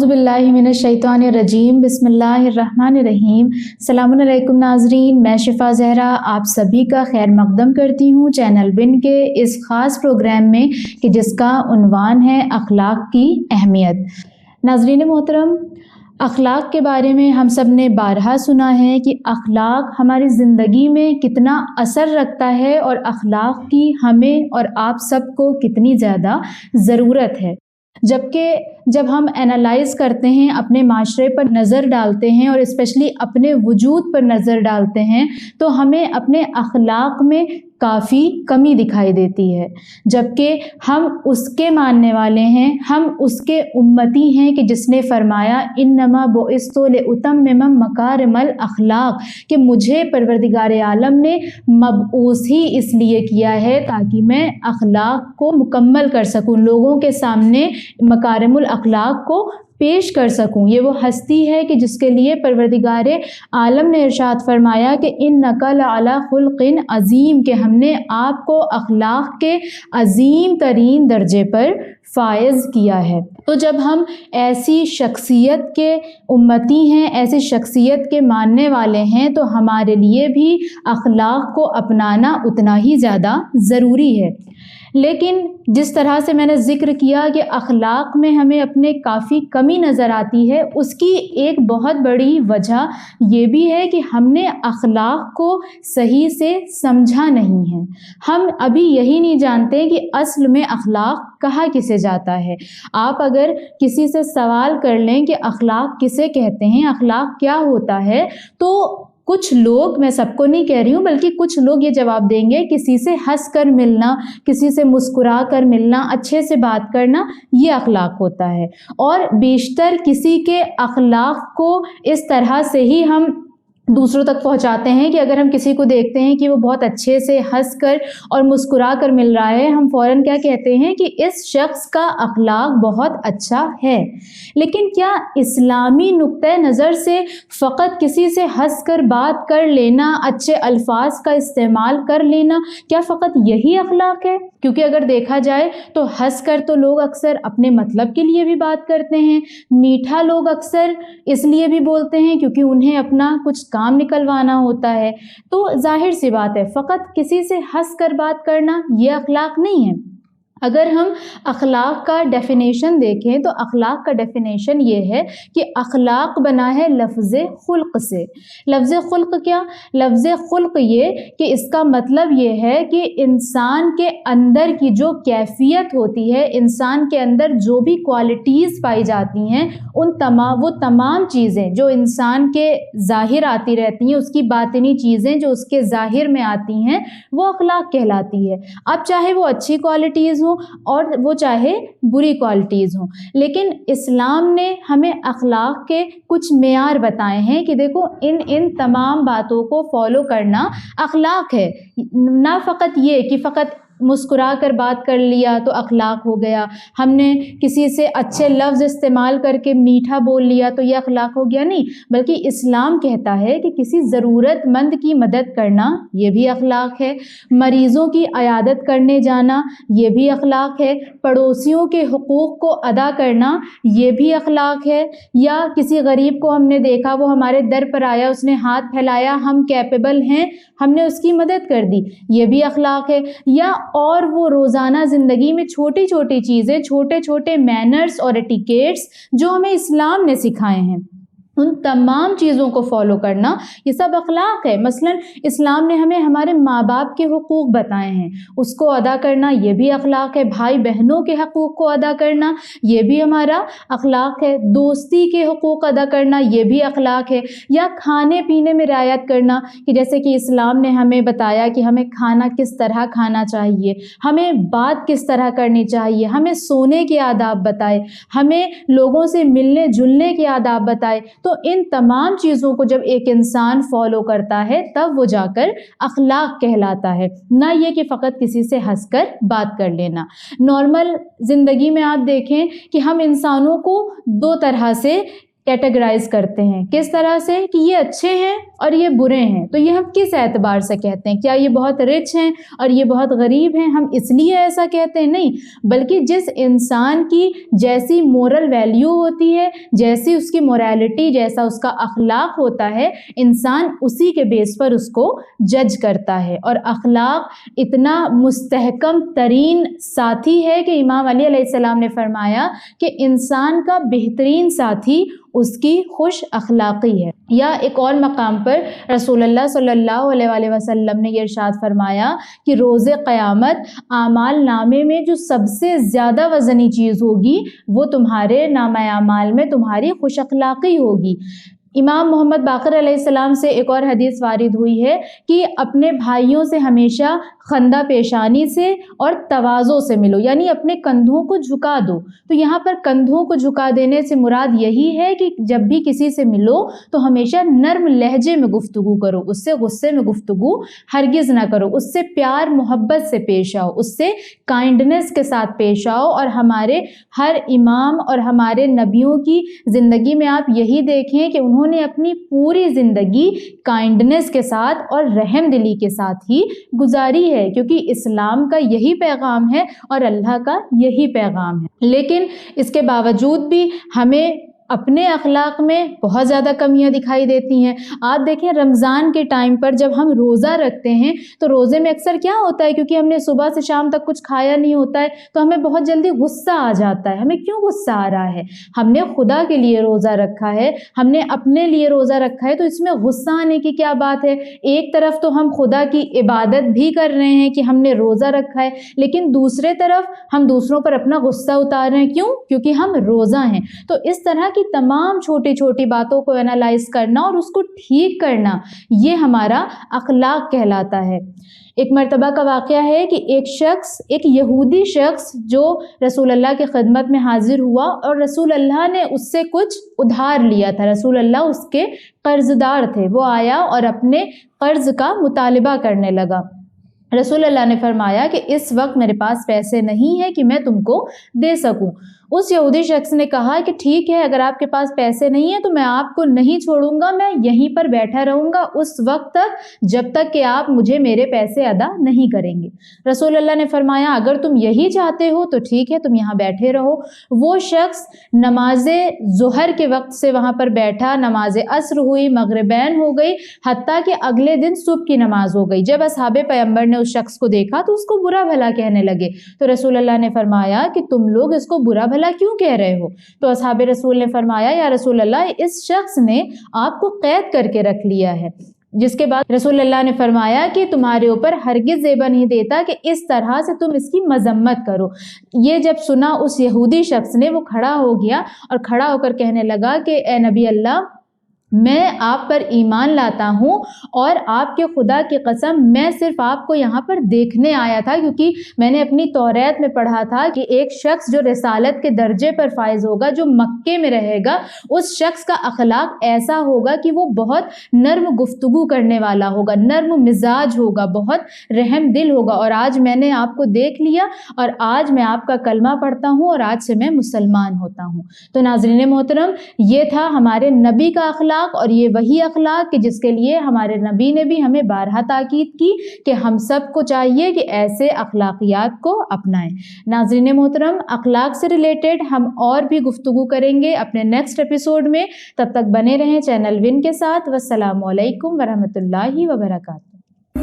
اعوذ باللہ من الشیطان الرجیم، بسم اللہ الرحمن الرحیم۔ السلام علیکم ناظرین، میں شفا زہرا آپ سبھی کا خیر مقدم کرتی ہوں چینل ون کے اس خاص پروگرام میں کہ جس کا عنوان ہے اخلاق کی اہمیت۔ ناظرین محترم، اخلاق کے بارے میں ہم سب نے بارہا سنا ہے کہ اخلاق ہماری زندگی میں کتنا اثر رکھتا ہے اور اخلاق کی ہمیں اور آپ سب کو کتنی زیادہ ضرورت ہے۔ جبکہ جب ہم انالائز کرتے ہیں، اپنے معاشرے پر نظر ڈالتے ہیں اور اسپیشلی اپنے وجود پر نظر ڈالتے ہیں تو ہمیں اپنے اخلاق میں کافی کمی دکھائی دیتی ہے، جبکہ ہم اس کے ماننے والے ہیں، ہم اس کے امتی ہیں کہ جس نے فرمایا انما بعثت لاتمم مکارم الاخلاق، کہ مجھے پروردگار عالم نے مبعوث ہی اس لیے کیا ہے تاکہ میں اخلاق کو مکمل کر سکوں، لوگوں کے سامنے مکارم الاخلاق کو پیش کر سکوں۔ یہ وہ ہستی ہے کہ جس کے لیے پروردگار عالم نے ارشاد فرمایا کہ انک لعلی خلق عظیم، کہ ہم نے آپ کو اخلاق کے عظیم ترین درجے پر فائز کیا ہے۔ تو جب ہم ایسی شخصیت کے امتی ہیں، ایسی شخصیت کے ماننے والے ہیں تو ہمارے لیے بھی اخلاق کو اپنانا اتنا ہی زیادہ ضروری ہے۔ لیکن جس طرح سے میں نے ذکر کیا کہ اخلاق میں ہمیں اپنے کافی کمی نظر آتی ہے، اس کی ایک بہت بڑی وجہ یہ بھی ہے کہ ہم نے اخلاق کو صحیح سے سمجھا نہیں ہے۔ ہم ابھی یہی نہیں جانتے کہ اصل میں اخلاق کہا کسے جاتا ہے۔ آپ اگر کسی سے سوال کر لیں کہ اخلاق کسے کہتے ہیں، اخلاق کیا ہوتا ہے، تو کچھ لوگ، میں سب کو نہیں کہہ رہی ہوں بلکہ کچھ لوگ یہ جواب دیں گے کسی سے ہنس کر ملنا، کسی سے مسکرا کر ملنا، اچھے سے بات کرنا، یہ اخلاق ہوتا ہے۔ اور بیشتر کسی کے اخلاق کو اس طرح سے ہی ہم دوسروں تک پہنچاتے ہیں کہ اگر ہم کسی کو دیکھتے ہیں کہ وہ بہت اچھے سے ہنس کر اور مسکرا کر مل رہا ہے، ہم فوراً کیا کہتے ہیں کہ اس شخص کا اخلاق بہت اچھا ہے۔ لیکن کیا اسلامی نقطۂ نظر سے فقط کسی سے ہنس کر بات کر لینا، اچھے الفاظ کا استعمال کر لینا، کیا فقط یہی اخلاق ہے؟ کیونکہ اگر دیکھا جائے تو ہنس کر تو لوگ اکثر اپنے مطلب کے لیے بھی بات کرتے ہیں، میٹھا لوگ اکثر اس لیے بھی بولتے ہیں کیونکہ انہیں اپنا کچھ کام نکلوانا ہوتا ہے۔ تو ظاہر سی بات ہے، فقط کسی سے ہنس کر بات کرنا یہ اخلاق نہیں ہے۔ اگر ہم اخلاق کا ڈیفینیشن دیکھیں تو اخلاق کا ڈیفینیشن یہ ہے کہ اخلاق بنا ہے لفظ خلق سے۔ لفظ خلق کیا؟ لفظ خلق یہ کہ اس کا مطلب یہ ہے کہ انسان کے اندر کی جو کیفیت ہوتی ہے، انسان کے اندر جو بھی کوالٹیز پائی جاتی ہیں، وہ تمام چیزیں جو انسان کے ظاہر آتی رہتی ہیں، اس کی باطنی چیزیں جو اس کے ظاہر میں آتی ہیں، وہ اخلاق کہلاتی ہے۔ اب چاہے وہ اچھی کوالٹیز ہوں اور وہ چاہے بری کوالٹیز ہوں، لیکن اسلام نے ہمیں اخلاق کے کچھ معیار بتائے ہیں کہ دیکھو ان تمام باتوں کو فالو کرنا اخلاق ہے۔ نہ فقط یہ کہ فقط مسکرا کر بات کر لیا تو اخلاق ہو گیا، ہم نے کسی سے اچھے لفظ استعمال کر کے میٹھا بول لیا تو یہ اخلاق ہو گیا، نہیں، بلکہ اسلام کہتا ہے کہ کسی ضرورت مند کی مدد کرنا یہ بھی اخلاق ہے، مریضوں کی عیادت کرنے جانا یہ بھی اخلاق ہے، پڑوسیوں کے حقوق کو ادا کرنا یہ بھی اخلاق ہے، یا کسی غریب کو ہم نے دیکھا وہ ہمارے در پر آیا، اس نے ہاتھ پھیلایا، ہم کیپیبل ہیں، ہم نے اس کی مدد کر دی، یہ بھی اخلاق ہے۔ یا اور وہ روزانہ زندگی میں چھوٹی چھوٹی چیزیں، چھوٹے چھوٹے مینرز اور ایٹیکیٹس جو ہمیں اسلام نے سکھائے ہیں، ان تمام چیزوں کو فالو کرنا یہ سب اخلاق ہے۔ مثلا اسلام نے ہمیں ہمارے ماں باپ کے حقوق بتائے ہیں، اس کو ادا کرنا یہ بھی اخلاق ہے، بھائی بہنوں کے حقوق کو ادا کرنا یہ بھی ہمارا اخلاق ہے، دوستی کے حقوق ادا کرنا یہ بھی اخلاق ہے، یا کھانے پینے میں رعایت کرنا کہ جیسے کہ اسلام نے ہمیں بتایا کہ ہمیں کھانا کس طرح کھانا چاہیے، ہمیں بات کس طرح کرنی چاہیے، ہمیں سونے کے آداب بتائے، ہمیں لوگوں سے ملنے جلنے کے آداب بتائے۔ تو ان تمام چیزوں کو جب ایک انسان فالو کرتا ہے تب وہ جا کر اخلاق کہلاتا ہے، نہ یہ کہ فقط کسی سے ہنس کر بات کر لینا۔ نارمل زندگی میں آپ دیکھیں کہ ہم انسانوں کو دو طرح سے कैटेगराइज करते हैं। किस तरह से कि ये अच्छे हैं और ये बुरे हैं। तो ये हम किस एतबार से कहते हैं? क्या ये बहुत रिच हैं और ये बहुत गरीब हैं, हम इसलिए ऐसा कहते हैं? नहीं, बल्कि जिस इंसान की जैसी मोरल वैल्यू होती है, जैसी उसकी मोरालिटी, जैसा उसका अखलाक होता है, इंसान उसी के बेस पर उसको जज करता है। और अखलाक इतना मुस्तहकम तरीन साथी है कि इमाम अली अलैहिस्सलाम ने फरमाया कि इंसान का बेहतरीन साथी उसकी खुश अखलाक़ी है। या एक और मकाम पर रसूलुल्लाह सल्लल्लाहु अलैहि वसल्लम ने ये इरशाद फरमाया कि रोज़े क़यामत आमाल नामे में जो सबसे ज़्यादा वज़नी चीज़ होगी वो तुम्हारे नामा आमाल में तुम्हारी खुश अखलाक़ी होगी। इमाम मोहम्मद बाक़िर अलैहिस्सलाम से एक और हदीस वारिद हुई है कि अपने भाइयों से हमेशा खंदा पेशानी से और तवाज़ो से मिलो, यानी अपने कंधों को झुका दो। तो यहाँ पर कंधों को झुका देने से मुराद यही है कि जब भी किसी से मिलो तो हमेशा नर्म लहजे में गुफ्तगू करो, उससे गुस्से में गुफ्तगू हरगिज़ ना करो, उससे प्यार मोहब्बत से पेश आओ, उससे काइंडनेस के साथ पेश आओ। और हमारे हर इमाम और हमारे नबियों की ज़िंदगी में आप यही देखें कि उन्होंने अपनी पूरी ज़िंदगी काइंडनेस के साथ और रहम दिली के साथ ही गुजारी है, क्योंकि इस्लाम का यही पैगाम है और अल्लाह का यही पैगाम है। लेकिन इसके बावजूद भी हमें अपने अखलाक में बहुत ज़्यादा कमियां दिखाई देती हैं। आप देखें रमज़ान के टाइम पर जब हम रोज़ा रखते हैं तो रोज़े में अक्सर क्या होता है, क्योंकि हमने सुबह से शाम तक कुछ खाया नहीं होता है तो हमें बहुत जल्दी गुस्सा आ जाता है। हमें क्यों गुस्सा आ रहा है? हमने खुदा के लिए रोज़ा रखा है, हमने अपने लिए रोज़ा रखा है, तो इसमें गुस्सा आने की क्या बात है? एक तरफ तो हम खुदा की इबादत भी कर रहे हैं कि हमने रोज़ा रखा है, लेकिन दूसरे तरफ हम दूसरों पर अपना गुस्सा उतार रहे हैं। क्यों? क्योंकि हम रोज़ा हैं। तो इस तरह की तमाम छोटी छोटी बातों को एनालाइज करना और उसको ठीक करना, ये हमारा अखलाक कहलाता है। एक मरतबा का वाक़या है कि एक यहूदी शख्स जो रसूल अल्लाह की खिदमत में हाजिर हुआ और रसूल अल्लाह ने उससे कुछ उधार लिया था। रसूल अल्लाह उसके कर्ज़दार थे। वो आया और अपने कर्ज़ का मुतालिबा करने लगा। रसूल अल्लाह ने फरमाया कि इस वक्त मेरे पास पैसे नहीं है कि मैं तुमको दे सकूं। उस यहूदी शख्स ने कहा कि ठीक है, अगर आपके पास पैसे नहीं है तो मैं आपको नहीं छोड़ूंगा, मैं यहीं पर बैठा रहूंगा उस वक्त तक जब तक कि आप मुझे मेरे पैसे अदा नहीं करेंगे। रसूल अल्लाह ने फरमाया अगर तुम यही चाहते हो तो ठीक है, तुम यहाँ बैठे रहो। वो शख्स नमाज ज़ुहर के वक्त से वहाँ पर बैठा, नमाज अस्र हुई, मगरिबैन हो गई, हत्ता कि अगले दिन सुबह की नमाज हो गई। जब असहाबे पैगंबर ने उस शख्स को देखा तो उसको बुरा भला कहने लगे। तो रसूल अल्लाह ने फरमाया कि तुम लोग इसको बुरा भला क्यों कह रहे हो? तो असहाबे रसूल ने फरमाया या रसूल अल्लाह, इस शख्स ने आपको कैद करके रख लिया है। जिसके बाद रसूल अल्लाह ने फरमाया कि तुम्हारे ऊपर हरगिज़ ज़ेबा नहीं देता कि इस तरह से तुम इसकी मजम्मत करो। ये जब सुना उस यहूदी शख्स ने, वो खड़ा हो गया और खड़ा होकर कहने लगा कि ए नबी अल्लाह, मैं आप पर ईमान लाता हूँ और आपके खुदा की कसम मैं सिर्फ आपको यहाँ पर देखने आया था, क्योंकि मैंने अपनी तौरात में पढ़ा था कि एक शख्स जो रिसालत के दर्जे पर फाइज होगा, जो मक्के में रहेगा, उस शख्स का अखलाक ऐसा होगा कि वो बहुत नर्म गुफ्तगू करने वाला होगा, नर्म मिजाज होगा, बहुत रहम दिल होगा। और आज मैंने आपको देख लिया और आज मैं आपका कलमा पढ़ता हूँ और आज से मैं मुसलमान होता हूँ। तो नाज़रीन मोहतरम, ये था हमारे नबी का अखलाक, और ये वही अखलाक कि जिसके लिए हमारे नबी ने भी हमें बारहा ताकीद की कि हम सबको चाहिए कि ऐसे अखलाकियात को अपनाएं। नाज़रीन मोहतरम, अखलाक से रिलेटेड हम और भी गुफ्तगू करेंगे अपने नेक्स्ट एपिसोड में। तब तक बने रहें चैनल विन के साथ। वस्सलामु अलैकुम वरहमतुल्लाहि वबरकातुहू।